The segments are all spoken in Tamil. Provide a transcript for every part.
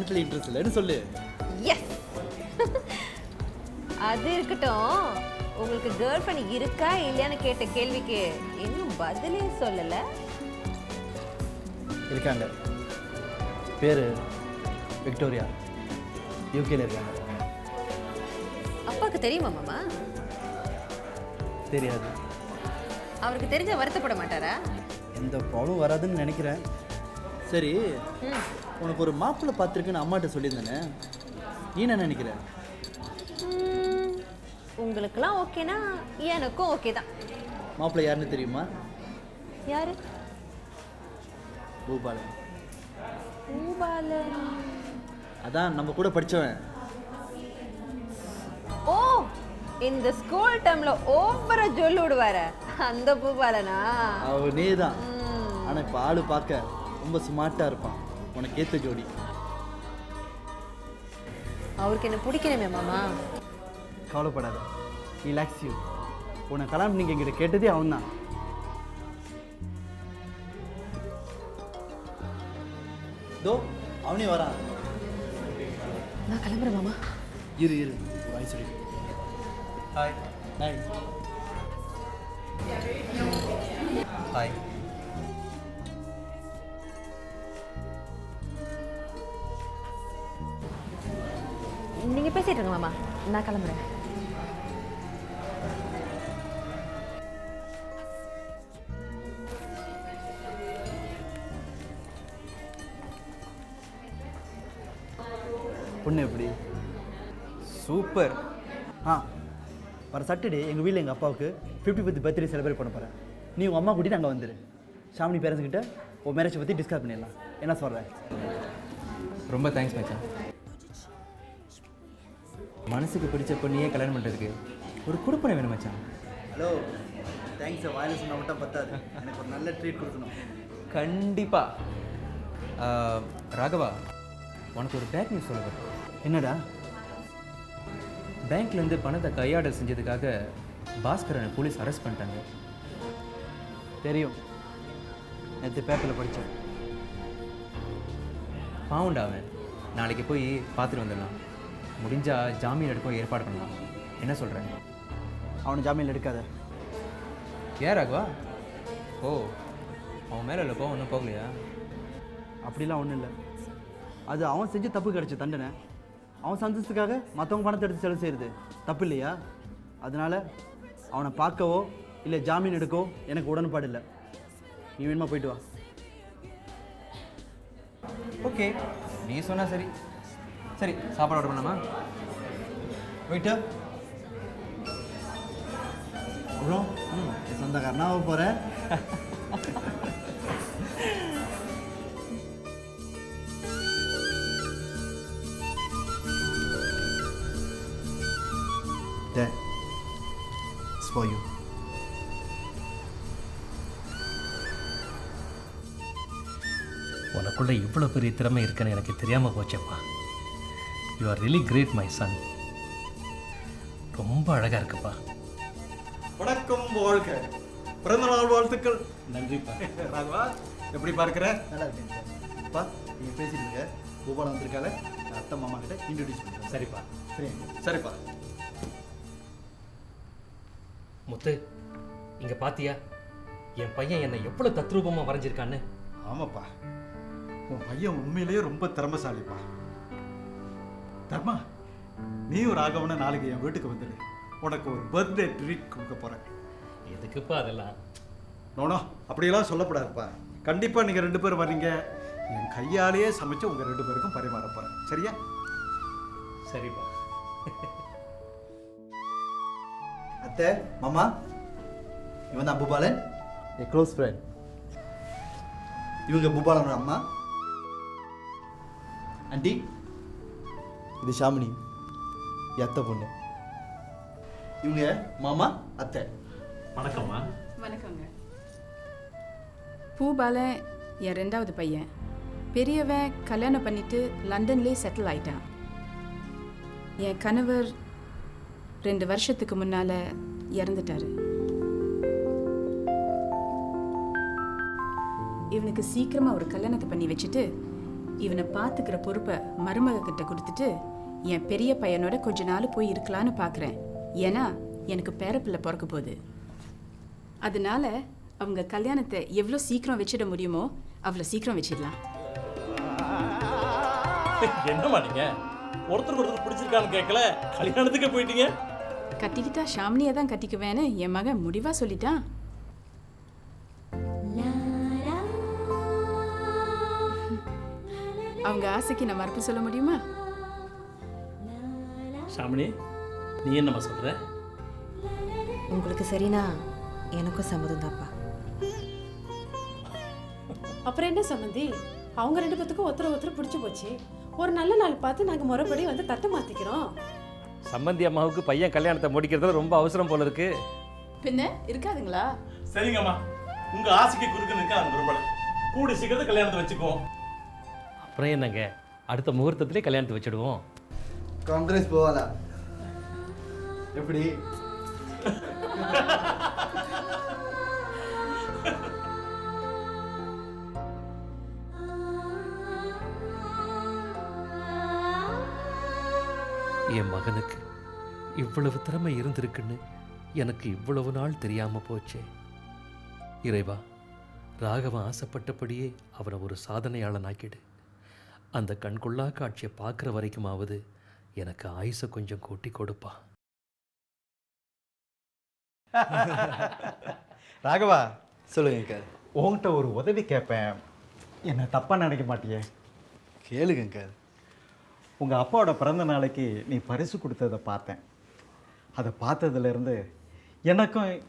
இன்ட்ரெஸ்ட் இல்லைன்னு சொல்லு. எஸ். அது இருக்கட்டும், உங்களுக்கு கேர்ள் ஃப்ரெண்ட் இருக்கா இல்லையான்னு கேட்ட கேள்விக்கு இன்னும் பதிலே சொல்லல. இருக்காங்க. பேரு விக்டோரியா. யூகேல இருக்காங்க. அப்பாவுக்கு தெரியுமா மாமா? தெரியாது. அவருக்கு தெரிஞ்ச வருத்தப்பட மாட்டாரா? எந்த ப்ராப்ளம் வராதுன்னு நினைக்கிறேன். சரி, உனக்கு ஒரு மாப்பிள்ளை பார்த்துருக்குன்னு அம்மாட்ட சொல்லியிருந்தேனே, நீ என்ன நினைக்கிற? உங்களுக்குலாம் ஓகேனா எனக்கும் ஓகே தான். மாப்பிள்ளை யாருன்னு தெரியுமா? யாரு? பூபாலன். பூபாலன்? அதான் நம்ம கூட படித்தவன். ஓ, இந்த ஸ்கூல் டைம்ல ஓவரா ஜொல்லு விடுவார அந்த பூபாலனா? அவனே தான். ஆனால் இப்போ ஆளு பார்க்க ரொம்ப ஸ்மார்ட்டாக இருப்பான். உனக்கு ஏற்ற ஜோடி. அவருக்கு என்ன பிடிக்கணுமே மாமா? கவலைப்படாத, ரிலாக்ஸ் யூ. உன்னை கல்யாணம் நீங்கள் எங்கிட்ட கேட்டதே அவன் தான். தோ அவனே வரான். நான் கிளம்புறேன் மாமா. இரு வாய் சொல்லி. ஹாய். ஹாய். ஹாய். நீங்க பேசிட்டு இருங்க மாமா, நான் கிளம்புறேன். பொண்ணு எப்படி? சூப்பர். வர சாட்டர்டே எங்கள் வீட்டில் எங்கள் அப்பாவுக்கு 50th பர்த்டே செலிப்ரேட் பண்ண போகிறேன். நீ உங்கள் அம்மா கூட்டிட்டு அங்கே வந்துடு. ஷாமினி பேரண்ட்ஸ் கிட்ட உன் மேரேஜை பற்றி டிஸ்கஸ் பண்ணிடலாம். என்ன சொல்கிறேன்? ரொம்ப தேங்க்ஸ் மச்சான். மனசுக்கு பிடிச்ச பொண்ணையே கல்யாணம் பண்ணுறதுக்கு ஒரு குடுப்பனை வேணும் மச்சான். Hello, thanks. வாயில் சொன்னால் மட்டும் பத்தாது, எனக்கு ஒரு நல்ல ட்ரீட் கொடுக்கணும். கண்டிப்பாக. ராகவா, உனக்கு ஒரு பேட் நியூஸ் சொல்ல. என்னடா? பேங்க்லேருந்து பணத்தை கையாடல் செஞ்சதுக்காக பாஸ்கரனை போலீஸ் அரெஸ்ட் பண்ணிட்டாங்க. தெரியும், நேற்று பேப்பரில் படித்தேன். பாவுண்டா அவன். நாளைக்கு போய் பார்த்துட்டு வந்துடலாம். முடிஞ்சால் ஜாமீன் எடுக்க ஏற்பாடு பண்ணலாம். என்ன சொல்கிறேன்? அவனை ஜாமீன் எடுக்காத. ஏன் ராகவா? ஓ, அவன் மேலே இல்லை கோவம் ஒன்றும் போகலையா? அப்படிலாம் ஒன்றும் இல்லை. அது அவன் செஞ்ச தப்பு கிடைச்ச தண்டனை. அவன் சந்தோஷத்துக்காக மற்றவங்க பணத்தை எடுத்து செலவு செய்கிறது தப்பு இல்லையா? அதனால் அவனை பார்க்கவோ இல்லை ஜாமீன் எடுக்கவோ எனக்கு உடன்பாடு இல்லை. நீ வேணுமா போயிட்டு வா. ஓகே, நீ சொன்னா சரி. சரி, சாப்பாடு ஆர்டர் பண்ணலாமா? போயிட்டு அப்புறம் என் சொந்தக்காரனாக போகிறேன். It's for you. உனக்குள்ள இவ்வளோ பெரிய திறமை இருக்குன்னு எனக்கு தெரியாமல் போச்சப்பா. You are really great my son. ரொம்ப அழகாக இருக்குப்பா. வணக்கம், வாழ்க. பிறந்தநாள் வாழ்த்துக்கள். நன்றிப்பா. ராகவா, எப்படி பார்க்குற? நல்லா இருக்கேன் சார். அப்பா, நீங்கள் பேசிட்டு இருக்க. பூபாலம் வந்திருக்கால, அத்தை மாமா கிட்ட இன்ட்ரடியூஸ் பண்ணுறேன். சரிப்பா. சரி. சரிப்பா. முத்து, இங்கே பாத்தியா என் பையன் என்னை எவ்வளோ தத்ரூபமாக வரைஞ்சிருக்கான்னு? ஆமாப்பா, உன் பையன் உண்மையிலேயே ரொம்ப திறமைசாலிப்பா. தர்மா, நீயும் ராகவனை நாளைக்கு என் வீட்டுக்கு வந்துடு. உனக்கு ஒரு பர்த்டே ட்ரீட் கொடுக்க போகிறேன். எதுக்குப்பா அதெல்லாம்? நோனோ, அப்படியெல்லாம் சொல்லப்படாதுப்பா. கண்டிப்பாக நீங்கள் 2 பேரும் வர்றீங்க. என் கையாலேயே சமைச்சு உங்கள் 2 பேருக்கும் பரிமாற போகிறேன். சரியா? சரிப்பா. அத்தை, மாமா, இவன் தான் பூபாலன், என் க்ளோஸ் ஃப்ரெண்ட். இவங்க பூபாலனோட அம்மா. ஆண்டி, இது ஷாமினி, என் அத்தை பொண்ணு. இவங்க மாமா, அத்தை. வணக்கம்மா. வணக்கங்க. பூபாலன் என் 2வது பையன். பெரியவன் கல்யாணம் பண்ணிட்டு லண்டன்லேயே செட்டில் ஆயிட்டான். என் கணவர் 2 வருஷத்துக்கு முன்னால் இறந்துட்டாரு. இவனுக்கு சீக்கிரமாக ஒரு கல்யாணத்தை பண்ணி வச்சுட்டு இவனை பார்த்துக்கிற பொறுப்பை மருமக கிட்ட கொடுத்துட்டு என் பெரிய பையனோட கொஞ்ச நாள் போய் இருக்கலான்னு பார்க்குறேன். ஏன்னா எனக்கு பேரப்பிள்ளை பிறக்க போகுது. அதனால அவங்க கல்யாணத்தை எவ்வளோ சீக்கிரம் வச்சிட முடியுமோ அவ்வளோ சீக்கிரம் வச்சிடலாம். என்னம்மா நீங்க ஒருத்தருக்கு ஒருத்தர் பிடிச்சிருக்கான்னு கேட்கல, கல்யாணத்துக்கு போயிட்டீங்க. கட்டிக்கிட்டா ஷாம்னியை தான் கட்டிக்குவேன்னு என் மகன் முடிவா சொல்லிட்டான். அவங்க ஆசைக்கு நான் மறுப்பு சொல்ல முடியுமா? ஷாமினி, நீ என்னம்மா சொல்ற? உங்களுக்கு சரினா எனக்கும் சம்மதம் தான்ப்பா. அப்புறம் என்ன சம்மந்தி, அவங்க 2 பேத்துக்கும் ஒருத்தர் பிடிச்சி போச்சு. ஒரு நல்ல நாள் பார்த்து நாங்கள் முறைப்படி வந்து தட்டை மாற்றிக்கிறோம். சம்பந்தி அம்மாவுக்கு பையன் கல்யாணத்தை முடிக்கிறதுல ரொம்ப அவசரம் போல இருக்கு. பின்ன இருக்காதுங்களா? சரிங்கம்மா, உங்க ஆசைக்கு குறுக்க நிற்க நாங்கள் விரும்பல. கூடி சீக்கிரத்தை கல்யாணத்தை வச்சுக்குவோம். அப்புறம் என்னங்க, அடுத்த முகூர்த்தத்திலே கல்யாணத்தை வச்சுடுவோம். காங்கிரஸ் போவாதா எப்படி? என் மகனுக்கு இவ்வளவு திறமை இருந்திருக்குன்னு எனக்கு இவ்வளவு நாள் தெரியாம போச்சே. இறைவா, ராகவன் ஆசைப்பட்டபடியே அவனை ஒரு சாதனையாளனாக்கிடு. அந்த கண்கொள்ளா காட்சியை பார்க்குற வரைக்குமாவது எனக்கு ஆயுசை கொஞ்சம் கூட்டி கொடுப்பா. ராகவா, சொல்லுங்க அங்கிள். உன்கிட்ட ஒரு உதவி கேட்பேன், என்ன தப்பாக நினைக்க மாட்டியே? கேளுங்க அங்கிள். உங்கள் அப்பாவோட பிறந்த நாளைக்கு நீ பரிசு கொடுத்ததை பார்த்தேன். அதை பார்த்ததுலேருந்து எனக்கும்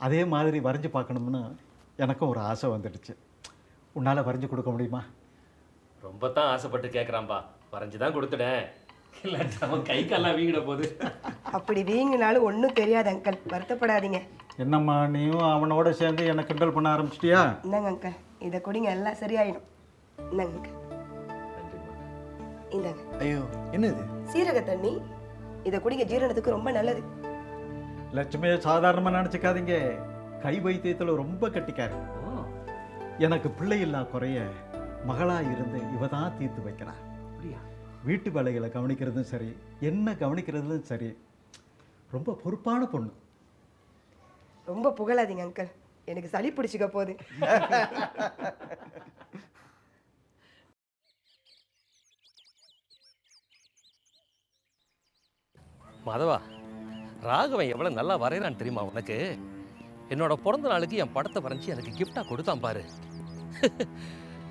அதே மாதிரி வரைஞ்சி பார்க்கணும்னு எனக்கும் ஒரு ஆசை வந்துடுச்சு. உன்னால் வரைஞ்சி கொடுக்க முடியுமா? ரொம்ப தான் ஆசைப்பட்டு கேட்குறான்பா, வரைஞ்சி தான் கொடுத்துட்டேன். இல்லாட்டி அவன் கை கால்லாம் வீங்கிட போகுது. அப்படி வீங்கினாலும் ஒன்றும் தெரியாது அங்கிள், வருத்தப்படாதீங்க. என்னம்மா, நீயும் அவனோட சேர்ந்து என்னை கிண்டல் பண்ண ஆரம்பிச்சிட்டியா? இந்தாங்க அங்கிள், இதை குடிங்க, எல்லாம் சரியாயிடும். இந்தாங்க அங்கிள், இந்தாங்க. ஐயோ, என்னது? சீரக தண்ணி, இதை குடிங்க, ஜீரணத்துக்கு ரொம்ப நல்லது. லட்சுமியை சாதாரணமாக நினச்சிக்காதீங்க, கை வைத்தியத்தில் ரொம்ப கட்டிக்காரு. எனக்கு பிள்ளை இல்லா குறைய மகளாக இருந்து இவ தான் தீர்த்து வைக்கிறான். வீட்டு வேலைகளை கவனிக்கிறதும் சரி, என்ன கவனிக்கிறதும் சரி, ரொம்ப பொறுப்பான பொண்ணு. ரொம்ப புகழாதீங்க அங்கிள், எனக்கு சளி பிடிச்சிக்க போகுது. மாதவா, ராகவன் எவ்வளோ நல்லா வரைகிறான்னு தெரியுமா உனக்கு? என்னோட பிறந்த நாளுக்கு என் படத்தை வரைஞ்சி எனக்கு கிஃப்டாக கொடுத்தான் பாரு.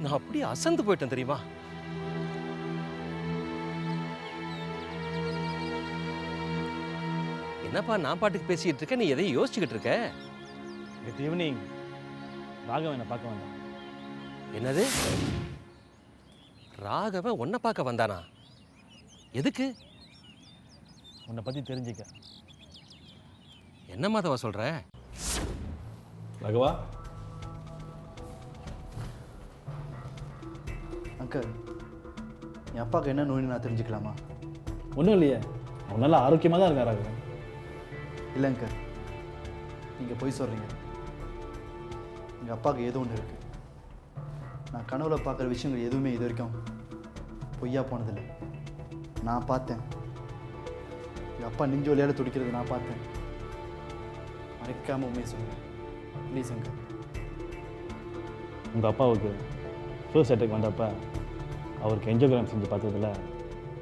நான் அப்படியே அசந்து போயிட்டேன் தெரியுமா? என்னப்பா நான் பாட்டுக்கு பேசிட்டு இருக்க, நீ எதையும் யோசிச்சுக்கிட்டு இருக்க? Good evening. ராகவன் என்னை பார்க்க வந்தான். என்னது? ராகவன் உன்னை பார்க்க வந்தானா? எதுக்கு? உன்னை பற்றி தெரிஞ்சுக்க. என்ன மாதவா சொல்ற? ராகவா, அங்கிள், என் அப்பாவுக்கு என்ன நோய்னு நான் தெரிஞ்சுக்கலாமா? ஒன்றும் இல்லையே, அவன் நல்லா ஆரோக்கியமாக தான் இருக்கான் ராகவன். இல்லை அங்கிள், நீங்கள் போய் சொல்கிறீங்க. எங்கள் அப்பாவுக்கு ஏதோ ஒன்று இருக்குது. நான் கனவுல பார்க்குற விஷயங்கள் எதுவுமே இது வரைக்கும் பொய்யா போனதில்லை. நான் பார்த்தேன், எங்கள் அப்பா நெஞ்சு வழியால் துடிக்கிறது நான் பார்த்தேன். மறைக்காமல் உண்மையை சொல்லுங்கள் ப்ளீஸ் அங்கிள். உங்கள் அப்பாவுக்கு ஃபர்ஸ்ட் அட்டாக் வந்தப்போ அவருக்கு என்ஜியோகிராம் செஞ்சு பார்த்ததுல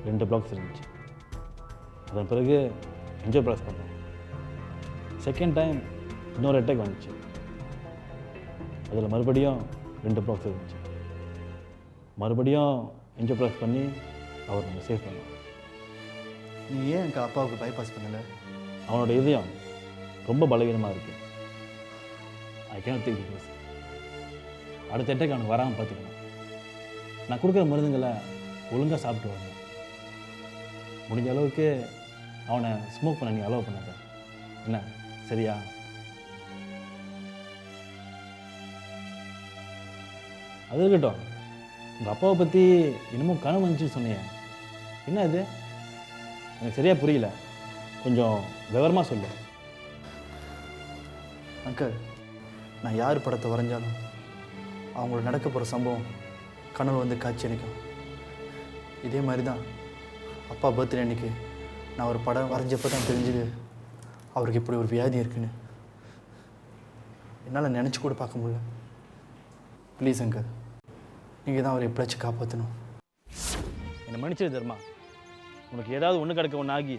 2 பிளாக்ஸ் இருந்துச்சு. அதன் பிறகு என்ஜியோபிளாக்ஸ் பண்ணோம். செகண்ட் டைம் இன்னொரு அட்டாக் வந்துச்சு. அதில் மறுபடியும் 2 பிளாக்ஸ் இருந்துச்சு. மறுபடியும் என்ஜியோபிளாக்ஸ் பண்ணி அவர் நம்ம சேவ் பண்ணோம். நீ ஏன் எங்கள் அப்பாவுக்கு பைபாஸ் பண்ணலை? அவனோட இதயம் ரொம்ப பலவீனமாக இருக்குது. I can think this. அடுத்த அட்டாக் அவனுக்கு வராமல் பார்த்துக்கணும். நான் கொடுக்குற மருந்துங்களை ஒழுங்காக சாப்பிட்டு வரணும். முடிஞ்ச அளவுக்கு அவனை ஸ்மோக் பண்ண நீ அலோவ் பண்ணாத. என்ன, சரியா? அது இருக்கட்டும், உங்கள் அப்பாவை பற்றி என்னமோ கனவு வந்துச்சுன்னு சொன்னீங்க. என்ன இது? எனக்கு சரியாக புரியல, கொஞ்சம் விவரமாக சொல்லு. அங்கிள், நான் யார் படத்தை வரைஞ்சாலும் அவங்களோட நடக்க போகிற சம்பவம் கனவு வந்து காட்சி அளிக்கும். இதே மாதிரி தான் அப்பா பர்த்டே அன்னைக்கு நான் ஒரு படம் வரைஞ்சப்போ தான் தெரிஞ்சுது அவருக்கு இப்படி ஒரு வியாதி இருக்குன்னு. என்னால் நினச்சி கூட பார்க்க முடியல. ப்ளீஸ் அங்கிள், நீங்கள் தான் அவரை எப்படியாச்சும் காப்பாற்றணும். என்னை மன்னிச்சிரு தர்மா. உனக்கு ஏதாவது ஒன்று கிடக்க ஒன்று ஆகி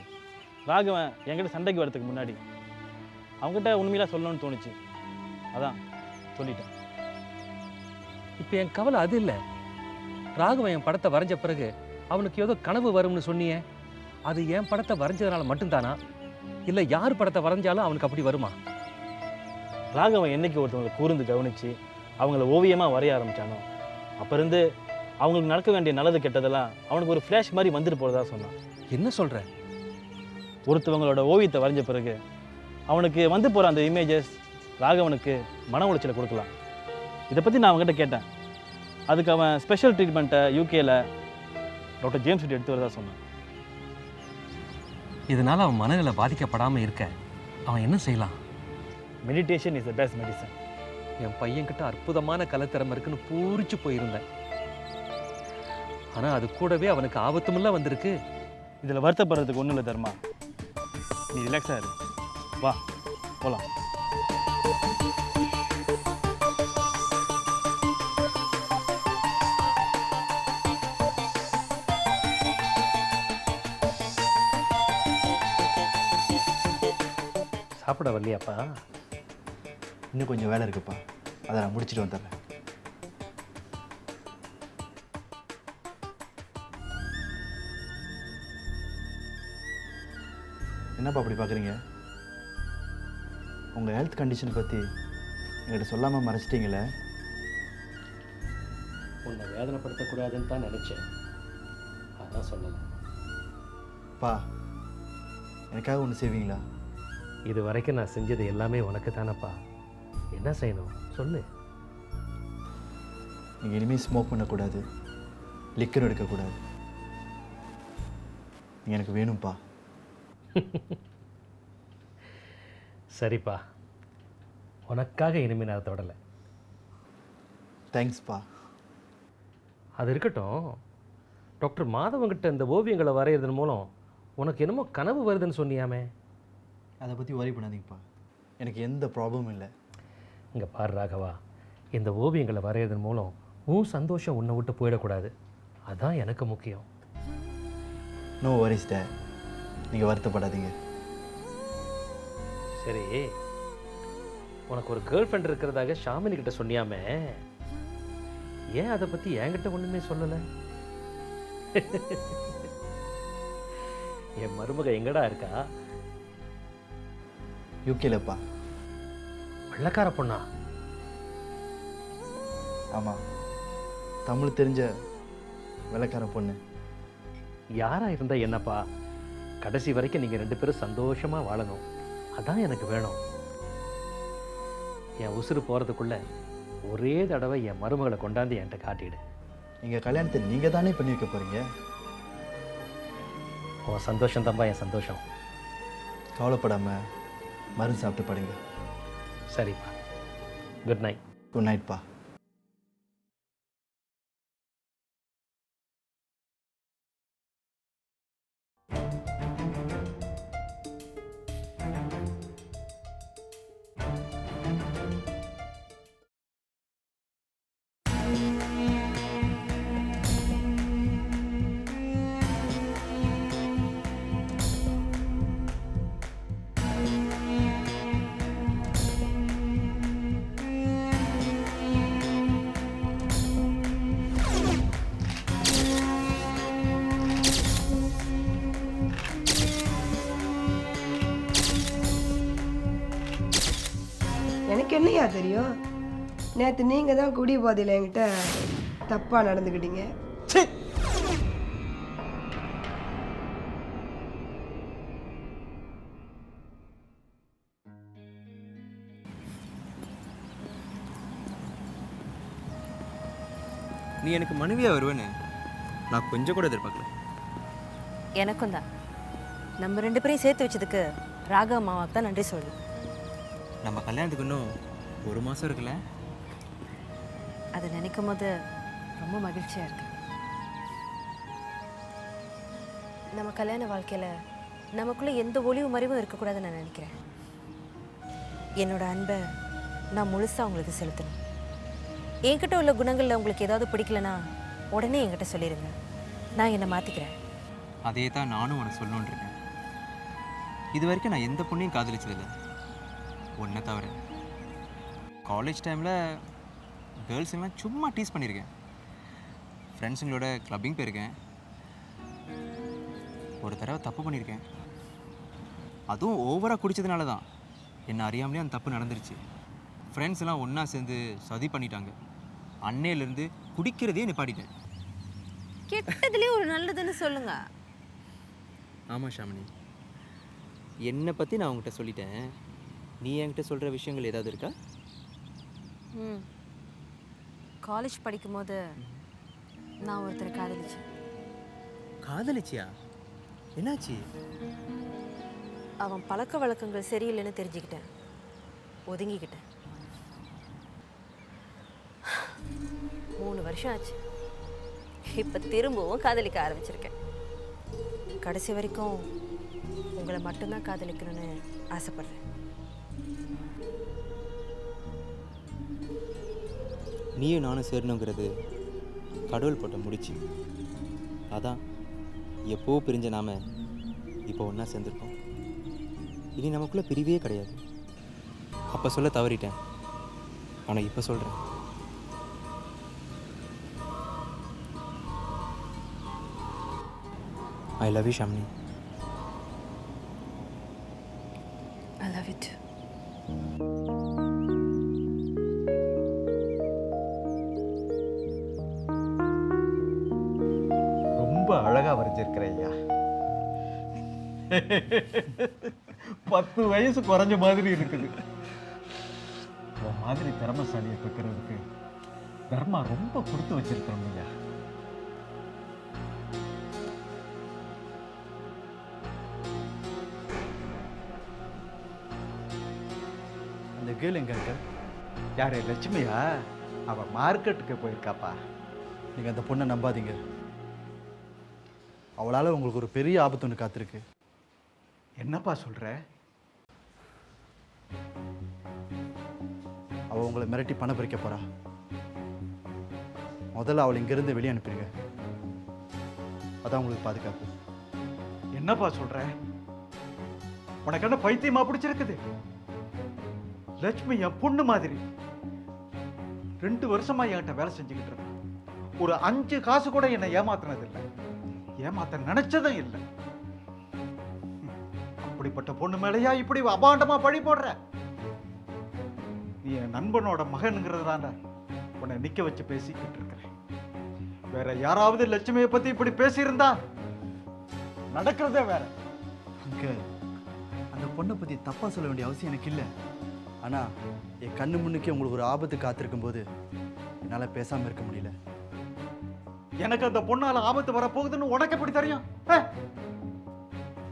ராகவன் என்கிட்ட சண்டைக்கு வரதுக்கு முன்னாடி அவங்ககிட்ட உண்மையில சொல்லணும்னு தோணுச்சு. அதான் சொல்லிட்டேன். இப்போ என் கவலை அது இல்லை. ராகவன் என் படத்தை வரைஞ்ச பிறகு அவனுக்கு ஏதோ கனவு வரும்னு சொன்னியே, அது என் படத்தை வரைஞ்சதுனால மட்டும்தானா, இல்லை யார் படத்தை வரைஞ்சாலும் அவனுக்கு அப்படி வருமா? ராகவன் என்னைக்கு ஒருத்தவங்களை கூர்ந்து கவனித்து அவங்கள ஓவியமாக வரைய ஆரம்பித்தானோ அப்போ இருந்து அவங்களுக்கு நடக்க வேண்டிய நல்லது கெட்டதெல்லாம் அவனுக்கு ஒரு ஃப்ளாஷ் மாதிரி வந்துட்டு போகிறதா சொன்னான். என்ன சொல்கிற? ஒருத்தவங்களோட ஓவியத்தை வரைஞ்ச பிறகு அவனுக்கு வந்து போகிற அந்த இமேஜஸ் ராகவனுக்கு மன உளைச்சலை கொடுக்கலாம். இதை பற்றி நான் அவங்ககிட்ட கேட்டேன். அதுக்கு அவன் ஸ்பெஷல் ட்ரீட்மெண்ட்டை யூகேல டாக்டர் ஜேம்ஸ் கிட்ட எடுத்து வரதா சொன்னான். இதனால் அவன் மனநிலை பாதிக்கப்படாமல் இருக்க அவன் என்ன செய்யலாம்? Meditation is the best medicine. என் பையன்கிட்ட அற்புதமான கலைத்திறமை இருக்குன்னு பூரிச்சு போயிருந்தேன். ஆனால் அது கூடவே அவனுக்கு ஆபத்துமெல்லாம் வந்திருக்கு. இதில் வருத்தப்படுறதுக்கு ஒன்றும் இல்லை தர்மா. நீ ரிலாக்ஸாக இரு. வா போகலாம். சாப்பிட வரலையாப்பா? இன்னும் கொஞ்சம் வேலை இருக்குப்பா, அதை நான் முடிச்சுட்டு வந்துடுறேன். என்னப்பா அப்படி பார்க்குறீங்க? உங்கள் ஹெல்த் கண்டிஷன் பற்றி என்கிட்ட சொல்லாமல் மறைச்சிட்டிங்களே. உன்னை வேதனைப்படுத்தக்கூடாதுன்னு தான் நினச்சேன், அதான் சொல்லலை. பா, எனக்காக ஒன்று செய்வீங்களா? இது வரைக்கும் நான் செஞ்சது எல்லாமே உனக்கு தானப்பா. என்ன செய்யணும் சொல்லு. நீங்கள் இனிமேல் ஸ்மோக் பண்ணக்கூடாது, லிக்கர் எடுக்கக்கூடாது. நீங்கள் எனக்கு வேணும்ப்பா. சரிப்பா, உனக்காக இனிமேல் நான் தொடலை. தேங்க்ஸ்ப்பா. அது இருக்கட்டும், டாக்டர் மாதவங்கிட்ட இந்த ஓவியங்களை வரைகிறதன் மூலம் உனக்கு என்னமோ கனவு வருதுன்னு சொன்னியாமே, அதை பற்றி worry பண்ணாதீங்கப்பா, எனக்கு எந்த ப்ராப்ளமும் இல்லை. இங்கே பாரு ராகவா, இந்த ஓவியங்களை வரைகிறதன் மூலம் உன் சந்தோஷம் உன்னை விட்டு போயிடக்கூடாது, அதான் எனக்கு முக்கியம். நோ வரிஸ் டேட், நீங்கள் வருத்தப்படாதீங்க. சரி, உனக்கு ஒரு கேர்ள் ஃப்ரெண்ட் இருக்கிறதாக ஷாமினி கிட்ட சொன்னியாமே, ஏன் அதை பற்றி என்கிட்ட ஒன்றுமே சொல்லலை? என் மருமக எங்கடா இருக்கா? யூகேலப்பா. வெள்ளக்கார பொண்ணா? ஆமாம், தமிழ் தெரிஞ்ச வெள்ளைக்கார பொண்ணு. யாரா இருந்தா என்னப்பா, கடைசி வரைக்கும் நீங்கள் 2 பேரும் சந்தோஷமாக வாழணும், அதான் எனக்கு வேணும். என் உசுறு போகிறதுக்குள்ள ஒரே தடவை என் மருமகளை கொண்டாந்து என்கிட்ட காட்டிடு. எங்கள் கல்யாணத்தை நீங்கள் தானே பண்ணி வைக்க போகிறீங்க. உன் சந்தோஷம் தான்ப்பா என் சந்தோஷம். கவலைப்படாமல் மருந்து சாப்பிட்டு படுங்க. சரிப்பா, குட் நைட். குட் நைட்ப்பா. எனக்கு என்னையா தெரியும்? நேற்று நீங்கள் தான் குடி போதையில் என்கிட்ட தப்பாக நடந்துக்கிட்டீங்க. நீ எனக்கு மனைவியாக வருவேன்னு நான் கொஞ்சம் கூட எதிர்பார்க்கல. எனக்கும் தான். நம்ம 2 பேரையும் சேர்த்து வச்சதுக்கு ராகவ மாமாவுக்கு தான் நன்றி சொல்லு. நம்ம கல்யாணத்துக்கு இன்னும் 1 மாதம் இருக்குல்ல? அதை நினைக்கும் போது ரொம்ப மகிழ்ச்சியாக இருக்கு. நம்ம கல்யாண வாழ்க்கையில் நமக்குள்ளே எந்த ஒளிவு மறைவும் இருக்கக்கூடாதுன்னு நான் நினைக்கிறேன். என்னோட அன்பை நான் முழுசாக உங்களுக்கு செலுத்தணும். என்கிட்ட உள்ள குணங்களில் உங்களுக்கு ஏதாவது பிடிக்கலனா உடனே என்கிட்ட சொல்லிடுங்க. நான் என்னை மாற்றிக்கிறேன். அதே தான் நானும் உனக்கு சொல்லணுன்னு இருக்கேன். இது வரைக்கும் நான் எந்த பொண்ணையும் காதலிச்சதில்லை, ஒன்றை தவிர. காலேஜ் டைமில் கேர்ள்ஸுங்கெல்லாம் சும்மா டீஸ் பண்ணியிருக்கேன். ஃப்ரெண்ட்ஸுங்களோட கிளப்பிங் போயிருக்கேன். ஒரு தடவை தப்பு பண்ணியிருக்கேன். அதுவும் ஓவராக குடித்ததுனால தான் என்னை அறியாமலே அந்த தப்பு நடந்துருச்சு. ஃப்ரெண்ட்ஸ் எல்லாம் ஒன்றா சேர்ந்து சதி பண்ணிட்டாங்க. அன்னையிலேருந்து குடிக்கிறதே நிப்பாட்டிட்டேன். கெட்டதுலேயே ஒரு நல்லதுன்னு சொல்லுங்க. ஆமாம் ஷாமினி, என்னை பற்றி நான் உங்ககிட்ட சொல்லிட்டேன். நீ என்கிட்ட சொல்கிற விஷயங்கள் ஏதாவது இருக்கா? காலேஜ் படிக்கும்போது நான் ஒருத்தரை காதலிச்சேன். காதலிச்சியா? என்னாச்சு? அவன் பழக்க வழக்கங்கள் சரியில்லைன்னு தெரிஞ்சுக்கிட்டேன், ஒதுங்கிக்கிட்டேன். 3 வருஷம் ஆச்சு. இப்போ திரும்பவும் காதலிக்க ஆரம்பிச்சிருக்கேன். கடைசி வரைக்கும் உங்களை மட்டும்தான் காதலிக்கணும்னு ஆசைப்படுறேன். நீயும் நானும் சேரணுங்கிறது கடவுள் போட்ட முடிச்சு. அதான் எப்போ பிரிஞ்ச நாம இப்போ ஒன்றா சேர்ந்துருக்கோம். இனி நமக்குள்ளே பிரிவே கிடையாது. அப்போ சொல்ல தவறிட்டேன், ஆனால் இப்போ சொல்கிறேன். I love you, Shamini. I love you too. ரொம்ப அழகா வரைஞ்சிருக்கிற ஐயா. 10 வயசு குறைஞ்ச மாதிரி இருக்குது. உன் மாதிரி திறமைசாலியை பெக்கிறதுக்கு தர்மா ரொம்ப கொடுத்து வச்சிருக்கிறோம் ஐயா. அந்த கேள் எங்க இருக்க? யாரு? லட்சுமியா? அவ மார்க்கெட்டுக்கு போயிருக்காப்பா. நீங்கள் அந்த பொண்ணை நம்பாதீங்க. அவளால் உங்களுக்கு ஒரு பெரிய ஆபத்து ஒன்று காத்திருக்கு. என்னப்பா சொல்ற? அவள் உங்களை மிரட்டி பணம் பறிக்க போறா. முதல்ல அவளை இங்கிருந்து வெளியே அனுப்பிடுங்க. அதான் உங்களுக்கு பாதுகாப்பு. என்னப்பா சொல்ற? உனக்கு என்ன பைத்தியமா பிடிச்சிருக்குது? லட்சுமி என் பொண்ணு மாதிரி 2 வருஷமா என்கிட்ட வேலை செஞ்சுக்கிட்டு இருக்கா. ஒரு 5 காசு கூட என்னை ஏமாத்தினது இல்லை, ஏமாத்த நினைச்சதும் இல்லை. அப்படிப்பட்ட பொண்ணு மேலையா இப்படி அபாண்டமா பழி போடுற? நீ என் நண்பனோட மகனுங்கிறதுதான உன்னை நிக்க வச்சு பேசிக்கிட்டு இருக்கிறேன். வேற யாராவது லட்சுமியை பத்தி இப்படி பேசியிருந்தா நடக்கிறதே வேற. அங்கிள், அந்த பொண்ணை பற்றி தப்பாக சொல்ல வேண்டிய அவசியம் எனக்கு இல்லை. ஆனால் என் கண்ணு முன்னுக்கே உங்களுக்கு ஒரு ஆபத்து காத்திருக்கும் போது என்னால் பேசாமல் இருக்க முடியல. எனக்கு அந்த பொண்ணால ஆபத்து வரப்போகுதுன்னு உனக்கு எப்படி தெரியும்?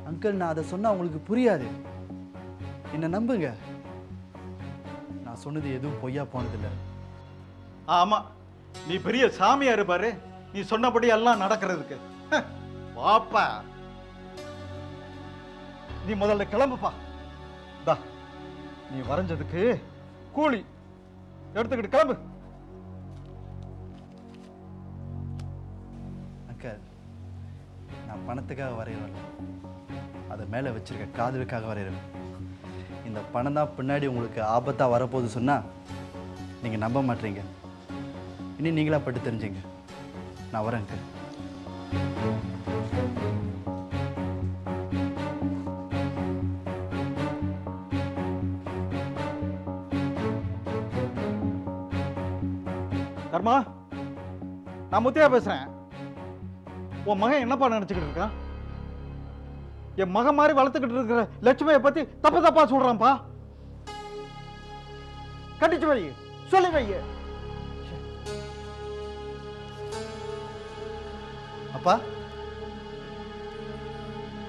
அங்கிள், நான் அதை சொன்னால் உங்களுக்கு புரியாது. என்னை நம்புங்க. நான் சொன்னது எதுவும் பொய்யா போனதில்லை. ஆமா, நீ பெரிய சாமியாரு பாரு, நீ சொன்னபடி எல்லாம் நடக்கிறதுக்கு. வாப்பா, நீ முதல்ல கிளம்புப்பா. தா, நீ வரைஞ்சதுக்கு கூலி எடுத்துக்கிட்டு கிளம்பு. அங்கிள், நான் பணத்துக்காக வரைகிறேன், அதை மேலே வச்சிருக்க காதலுக்காக வரைகிறேன். இந்த பணம் தான் பின்னாடி உங்களுக்கு ஆபத்தாக வரப்போகுது சொன்னால் நீங்கள் நம்ப மாட்டீங்க. இனி நீங்களா பட்டு தெரிஞ்சுங்க. நான் வரேன் அங்கிள். தர்மா, நான் முத்தையா பேசுறேன். உன் மகன் என்னப்பா நினைச்சுக்கிட்டு இருக்கான்? என் மகன் மாதிரி வளர்த்துக்கிட்டு இருக்கிற லட்சுமியை பத்தி தப்பு தப்பா சொல்றான்ப்பா. கண்டிச்சு வை, சொல்லி வை. அப்பா,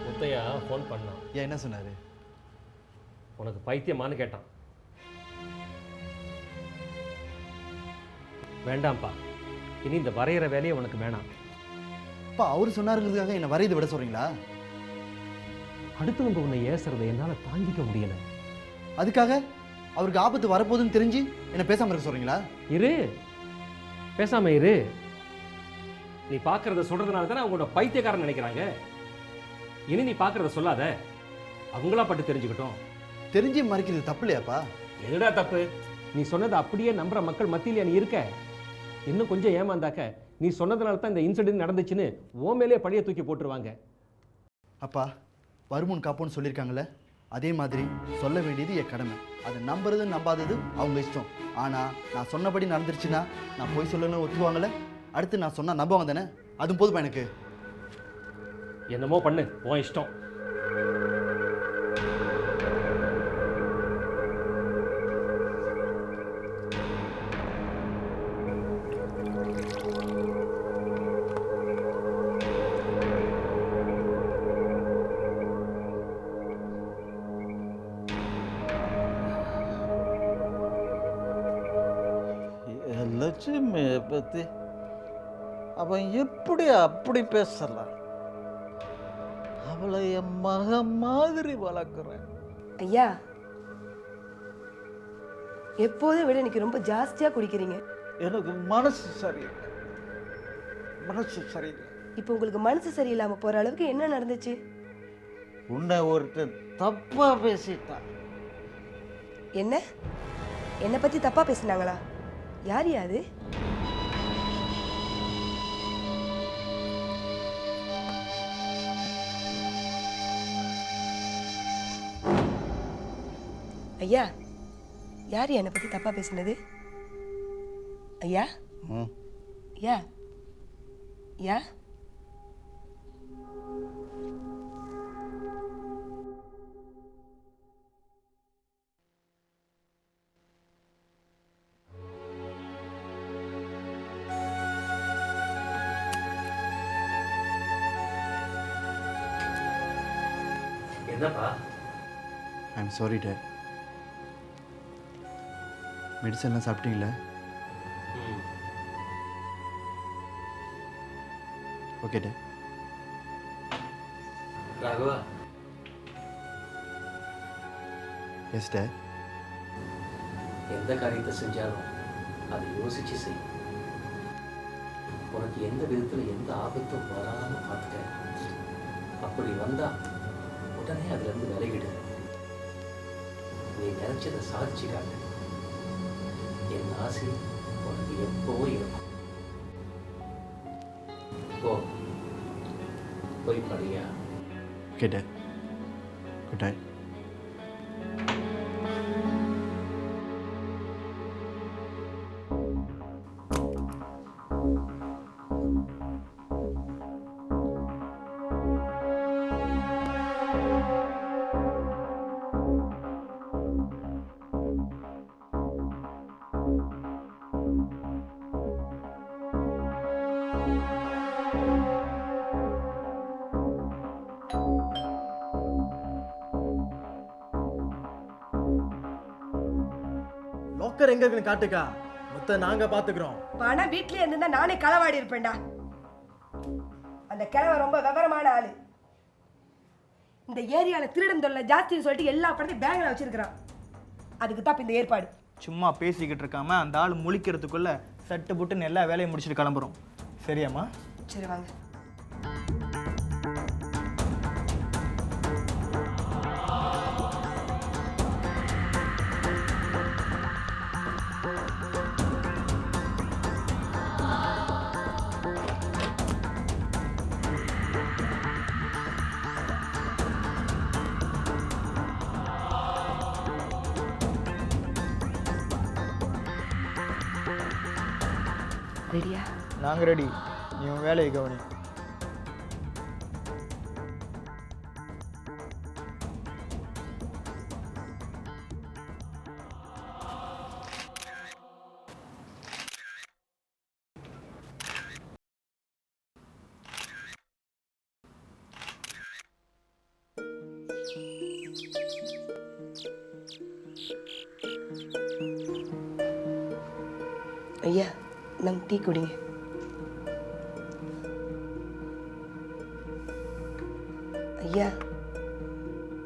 முத்தையா ஃபோன் பண்ணான். ஏன் என்ன சொன்னார்? உனக்கு பைத்தியமானு கேட்டான். வேண்டாம்ப்பா, இனி இந்த வரைகிற வேலையை உனக்கு வேணாம். அப்பா அவர் சொன்னாருங்கிறதுக்காக என்னை வரையதை விட சொல்கிறீங்களா? அடுத்தவங்க உன்னை ஏசுறதை என்னால் தாங்கிக்க முடியல. அதுக்காக அவருக்கு ஆபத்து வரப்போகுதுன்னு தெரிஞ்சு என்னை பேசாமல் இருக்க சொல்கிறீங்களா? இரு, பேசாம இரு. நீ பார்க்கறத சொல்றதுனால தானே அவங்களோட பைத்தியக்காரன் நினைக்கிறாங்க. இனி நீ பார்க்கறத சொல்லாத, அவங்களா பட்டு தெரிஞ்சுக்கிட்டோம். தெரிஞ்சு மறைக்கிறது தப்பு இல்லையாப்பா? எதுடா தப்பு? நீ சொன்னதை அப்படியே நம்புற மக்கள் மத்தியில நீ இருக்க. இன்னும் கொஞ்சம் ஏமாந்தாக்க நீ சொன்னதுனால தான் இந்த இன்சிடென்ட் நடந்துச்சுன்னு உன் மேலே பழிய தூக்கி போட்டுருவாங்க. அப்பா, வருமுன் காப்போன்னு சொல்லியிருக்காங்களே, அதே மாதிரி சொல்ல வேண்டியது என் கடமை. அதை நம்புறது நம்பாதது அவங்க இஷ்டம். ஆனால் நான் சொன்னபடி நடந்துருச்சுன்னா நான் போய் சொல்லணும்னு ஒத்துவாங்களே, அடுத்து நான் சொன்னால் நம்புவாங்க தானே? அதுவும் போதுமா எனக்கு? என்னமோ பண்ணு, உன் இஷ்டம். லட்சுமியை பற்றி அவன் எப்படி அப்படி பேசலாம்? அவளை என் மகன் மாதிரி வளர்க்குறேன். ஐயா, எப்போதும் விட இன்னைக்கு ரொம்ப ஜாஸ்தியா குடிக்கிறீங்க. எனக்கு மனசு சரியில்லை, மனசு சரியில்லை. இப்போ உங்களுக்கு மனசு சரியில்லாம போற அளவுக்கு என்ன நடந்துச்சு? உன்னை ஒருத்தன் தப்பா பேசிட்டான். என்ன? என்னை பத்தி தப்பா பேசினாங்களா? யார் அது? ஐயா, யார் என்னை பத்தி தப்பா பேசினது? ஐயா, யா யா என்னப்பா? I'm sorry dad. மெடிசன்லாம் சாப்பிட்டீங்களா? Okay dad. Raghava, yes dad. எந்த காரியத்தை செஞ்சாலும் அதை யோசிச்சு செய். உனக்கு எந்த விதத்தில் எந்த ஆபத்தும் வராமல் பார்த்துக்க. அப்படி வந்தா உடனே அதுலேருந்து விலகிடு. நீ நினைச்சதை சாதிச்சு காட்டு. என் ஆசை உனக்கு எப்போ இருக்கும். போய் படியா. Okay date. Good night. Locker எங்க இருக்குன்னு காட்டுக்கா, மொத்த நாங்க பாத்துக்கிறோம். பணம் வீட்லயே இருந்தா நானே களவாடி இருப்பேன்டா. அந்த கிழவன் ரொம்ப விவரமான ஆளு. இந்த ஏரியால திருடன் தொல்லை ஜாஸ்தின்னு சொல்லிட்டு எல்லா படத்தையும் பேங்க்ல வச்சிருக்கிறான். அதுக்கு தான் இந்த ஏற்பாடு. சும்மா பேசிக்கிட்டு இருக்காம அந்த ஆள் முழிக்கிறதுக்குள்ள சட்டு புட்டுன்னு எல்லா வேலையும் முடிச்சுட்டு கிளம்புறோம். சரியாம்மா? சரி வாங்க. ரெடியா? நாங்க ரெடி. நீ உன் வேலையை கவனி. ஐயா, நம்ம டீ குடிங்க. ஐயா,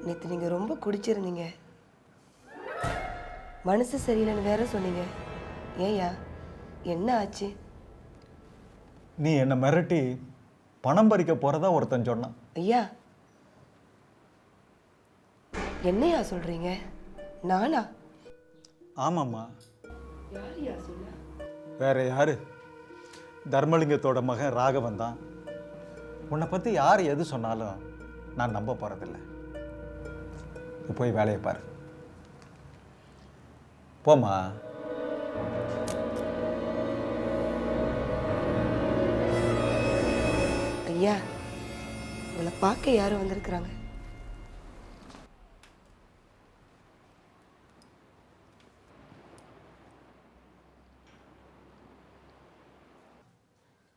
நேற்று நீங்கள் ரொம்ப குடிச்சிருந்தீங்க, மனசு சரியில்லைன்னு வேற சொன்னீங்க. ஏய்யா, என்ன ஆச்சு? நீ என்னை மிரட்டி பணம் பறிக்க போகிறதா ஒருத்தன் சொன்னான். ஐயா, என்னையா சொல்கிறீங்க? நானா? ஆமாம்மா. யாரையா சொல்ல? வேற யாரு? தர்மலிங்கத்தோட மகன் ராகவன் தான். உன்னை பற்றி யார் எது சொன்னாலும் நான் நம்ப போகிறதில்ல. போய் வேலையை பாரு. போம்மா. ஐயா, உங்களை பார்க்க யாரும் வந்திருக்கிறாங்க.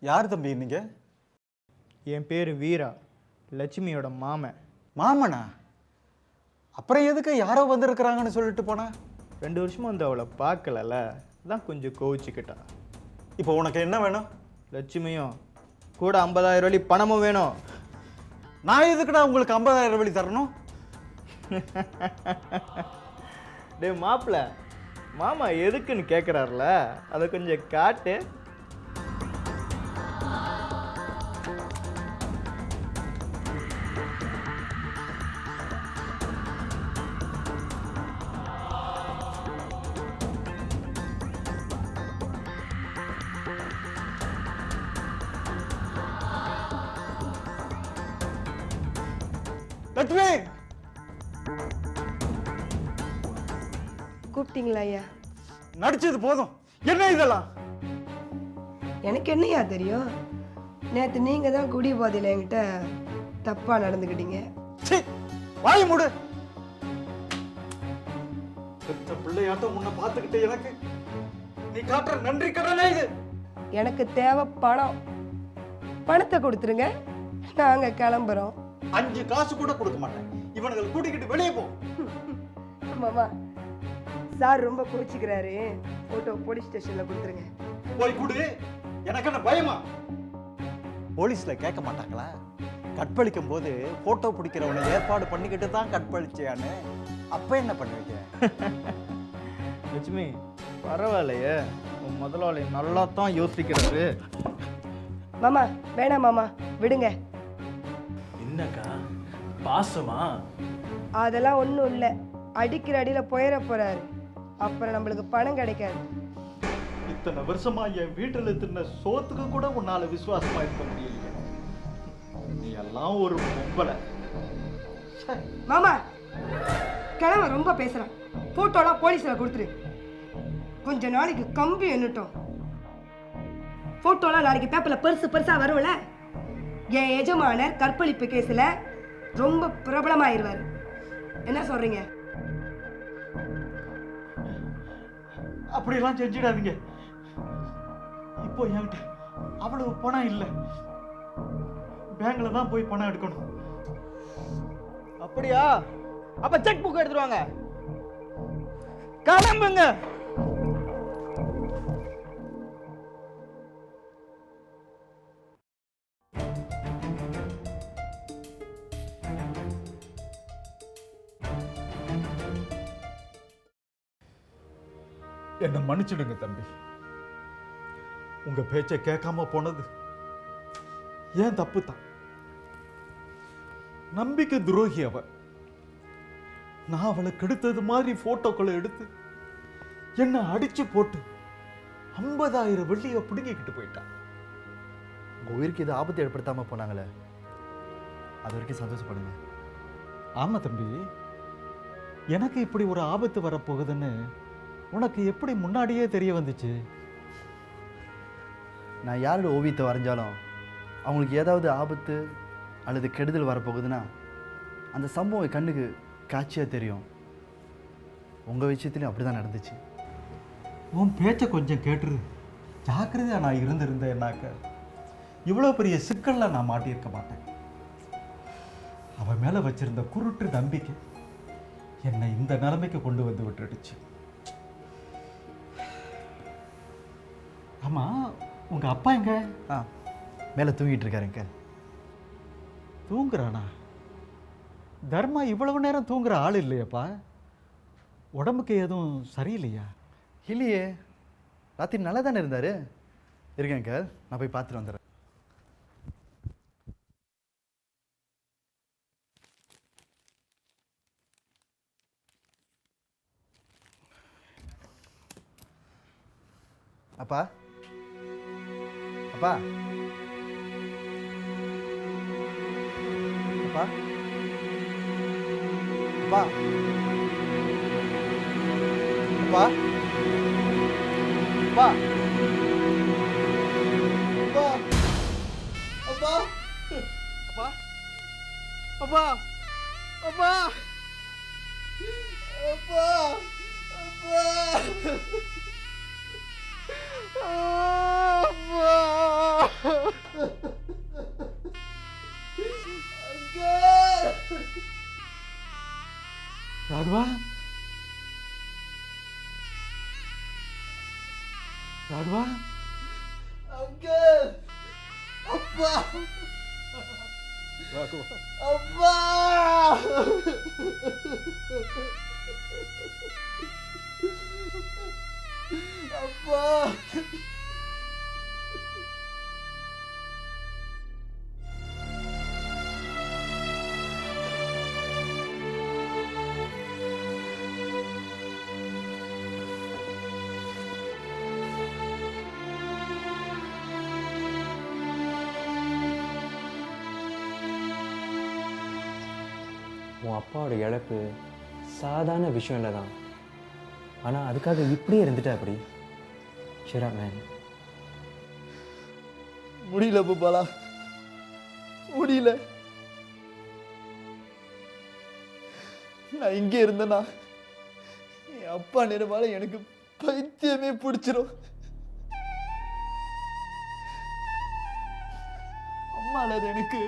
யார் தம்பி நீங்க? என் பேர் வீரா, லட்சுமியோட மாமன். மாமனா? அப்புறம் எதுக்கு யாரோ வந்திருக்கிறாங்கன்னு சொல்லிட்டு போனா? 2 வருஷமா வந்து அவளை பார்க்கலல்ல, தான் கொஞ்சம் கோவிச்சுக்கிட்டா. இப்போ உனக்கு என்ன வேணும்? லட்சுமியும் கூட 50,000 வழி பணமும் வேணும். நான் எதுக்குடா உங்களுக்கு 50,000 வழி தரணும்? டே மாப்பிள்ள, மாமா எதுக்குன்னு கேட்குறாருல, அதை கொஞ்சம் காட்டு. லட்சுமி, கூப்பிட்டீங்களா ஐயா? நடிச்சது போதும். என்ன இதெல்லாம்? எனக்கு என்னையா தெரியும்? நேற்று நீங்கள் தான் குடி போதையில் என்கிட்ட தப்பாக நடந்துக்கிட்டீங்க. சீ, வாய் மூடு. பெத்த பிள்ளையாட்டம் உன்னை பார்த்துக்கிட்டு எனக்கு நீ காட்டுற நன்றி கடனே இது. எனக்கு தேவை பணம். பணத்தை கொடுத்துருங்க, நாங்கள் கிளம்புறோம். 5 காசு கூட கொடுக்க மாட்டேன். இவனுங்களை கூட்டிக்கிட்டு வெளியே போ. மாமா, சார் ரொம்ப கோச்சிக்கிறாரு. போட்டோ போலீஸ் ஸ்டேஷன்ல கொடுத்துருங்க. போய் கொடு. எனக்கு என்ன பயமா? போலீஸ்ல கேட்க மாட்டாங்களா? கற்பழிக்கும் போது போட்டோ பிடிக்கிறவனை ஏற்பாடு பண்ணிக்கிட்டு தான் கற்பழிச்சியான்னு. அப்ப என்ன பண்ணுவீங்க? லட்சுமி, பரவாயில்லையே, உன் முதலாளி நல்லா தான் யோசிக்கிறாரு. மாமா வேணாம் மாமா, விடுங்க. என்னக்கா பாசமா? அதெல்லாம் ஒன்றும் இல்லை. அடிக்கிற அடியில் போயிட போறாரு. அப்புறம் நம்மளுக்கு பணம் கிடைக்காது. இத்தனை வருஷமா என் வீட்டுல தின்ன சோத்துக்கு கூட உன்னால விசுவாசமா இருக்க முடியலையே. நீ எல்லாம் ஒரு பொம்பளை. மாமா, கிழமை ரொம்ப பேசுறான். போட்டோலாம் போலீஸ்ல கொடுத்துரு. கொஞ்ச நாளைக்கு கம்பி எண்ணிட்டோம். போட்டோலாம் நாளைக்கு பேப்பர்ல பெருசு பெருசா வரும்ல. என் எஜமானர் கற்பழிப்பு கேஸ்ல ரொம்ப பிரபலமாயிருவாரு. என்ன சொல்றீங்க? அப்படியெல்லாம் செஞ்சிடாதீங்க. இப்போ என்கிட்ட அவ்வளவு பணம் இல்லை. பேங்க்ல தான் போய் பணம் எடுக்கணும். அப்படியா? அப்ப செக் புக் எடுத்துருவாங்க. கிளம்புங்க. என்னை மன்னிச்சிடுங்க தம்பி. உங்க பேச்சை கேட்காம போனது ஏன் தப்பு தான். நம்பிக்கை துரோகி அவ. நான் அவளை கெடுத்தது மாதிரி போட்டோக்களை எடுத்து என்னை அடிச்சு போட்டு 50,000 வெள்ளியை பிடுங்கிக்கிட்டு போயிட்டான். உங்கள் உயிருக்கு இது ஆபத்து ஏற்படுத்தாமல் போனாங்களே, அது வரைக்கும் சந்தோஷப்படுங்க. ஆமா தம்பி, எனக்கு இப்படி ஒரு ஆபத்து வரப்போகுதுன்னு உனக்கு எப்படி முன்னாடியே தெரிய வந்துச்சு? நான் யாரோட ஓவியத்தை வரைஞ்சாலும் அவங்களுக்கு ஏதாவது ஆபத்து அல்லது கெடுதல் வரப்போகுதுன்னா அந்த சம்பவம் என் கண்ணுக்கு காட்சியாக தெரியும். உங்கள் விஷயத்துலையும் அப்படி தான் நடந்துச்சு. உன் பேச்சை கொஞ்சம் கேட்டுரு. ஜாக்கிரதையாக நான் இருந்திருந்தேன்னாக்க இவ்வளோ பெரிய சிக்கலில் நான் மாட்டியிருக்க மாட்டேன். அவன் மேலே வச்சிருந்த குருட்டு நம்பிக்கை என்னை இந்த நிலைமைக்கு கொண்டு வந்து விட்டுடுச்சு. ஆமாம், உங்கள் அப்பா எங்க? மேலே தூங்கிட்டு இருக்காருங்க. தூங்குறானா? தர்மா இவ்வளவு நேரம் தூங்குற ஆள் இல்லையாப்பா? உடம்புக்கு எதுவும் சரியில்லையா? இல்லையே, ராத்திரி நல்லா தானே இருந்தார். இருக்கேன் அங்கிள், நான் போய் பார்த்துட்டு வந்துடுறேன். அப்பா அப்பா அப்பா அப்பா அப்பா அப்பா அப்பா அப்பா அப்பா அப்பா அப்பா ராகவா, ராகவா, அங்கிள், அப்பா, ராகவா, அப்பா, அப்பா. உன் அப்பாவோட இழப்பு சாதாரண விஷயம் இல்லை தான், ஆனால் அதுக்காக இப்படியே இருந்துட்டா அப்படி. ஷிரா மேன், முடியல பூபாலா, முடியல. நான் இங்கே இருந்தேன்னா என் அப்பா நினைவால எனக்கு பைத்தியமே பிடிச்சிரும். அம்மால எனக்கு